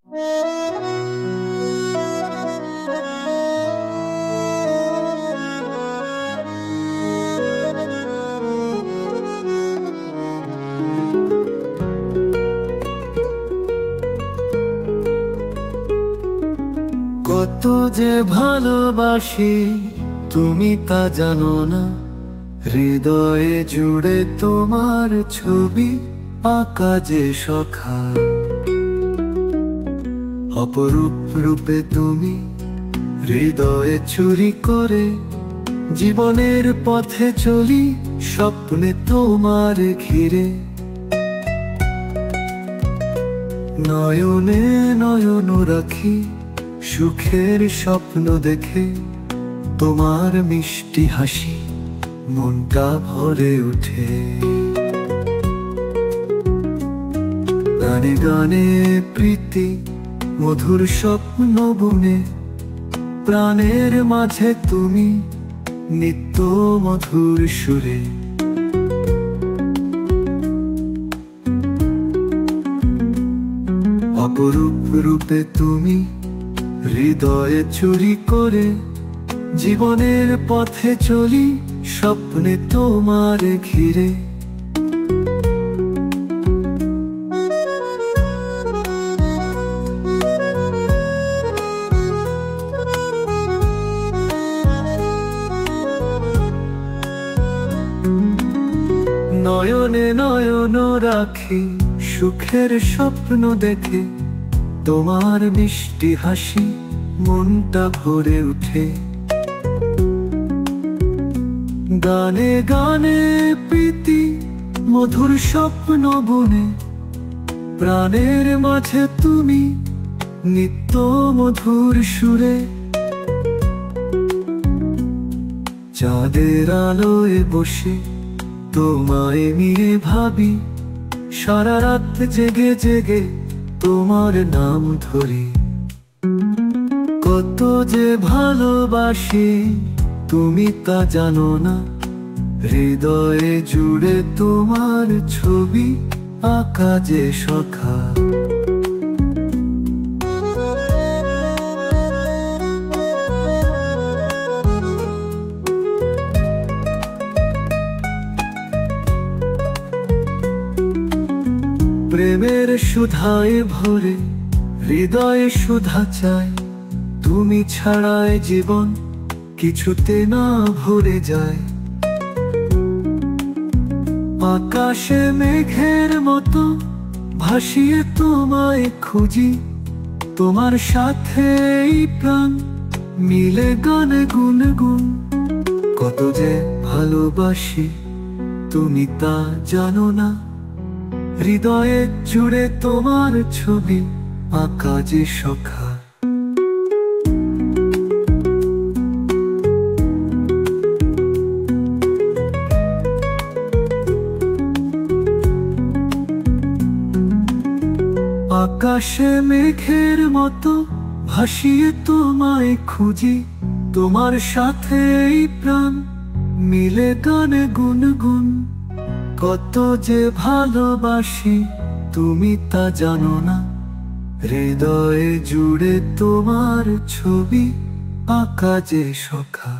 কত যে ভালোবাসি তুমি তা জানো না, হৃদয়ে জুড়ে তোমার ছবি আঁকা যে সখা। অপরূপ রূপে তুমি হৃদয়ে চুরি করে, জীবনের পথে চলি স্বপ্নে তোমার ঘিরে। নয়নে নয়ন রাখি সুখের স্বপ্ন দেখে, তোমার মিষ্টি হাসি মনটা ভরে ওঠে। গানে গানে প্রীতি মধুর স্বপ্ন বুনে, প্রাণের মাঝে তুমি নিত্য মধুর সুরে। অপরূপ রূপে তুমি হৃদয়ে চুরি করে, জীবনের পথে চলি স্বপ্নে তোমার ঘিরে। নয়নে নয়ন রাখি সুখের স্বপ্ন দেখে, তোমার মিষ্টি হাসি মনটা ভরে ওঠে। গানে গানে প্রীতি মধুর স্বপ্ন বুনে, প্রাণের মাঝে তুমি নিত্য মধুর সুরে। চাঁদের আলোয় বসে তোমায় নিয়ে ভাবি, সারা রাত জেগে জেগে তোমার নাম ধরি। কত যে ভালোবাসি তুমি তা জানো না, হৃদয়ে জুড়ে তোমার ছবি আঁকা যে সখা। প্রেমের সুধায় ভরে হৃদয়ে সুধা চাই, তুমি ছাড়ায় জীবন কিছুতে না ভরে যায়। আকাশে মেঘের মতো ভাসিয়ে তোমায় খুঁজি, তোমার সাথে এই প্রাণ মিলে গানে গুনগুন। কত যে ভালোবাসি তুমি তা জানো না, হৃদয়ে জুড়ে তোমার ছবি আঁকা যে সখা। আকাশে মেঘের মতো ভাসিয়ে তোমায় খুঁজি, তোমার সাথে এই প্রাণ মিলে গানে গুনগুন। কত যে ভালোবাসি তুমি তা জানো না, হৃদয়ে জুড়ে তোমার ছবি আঁকা যে সখা।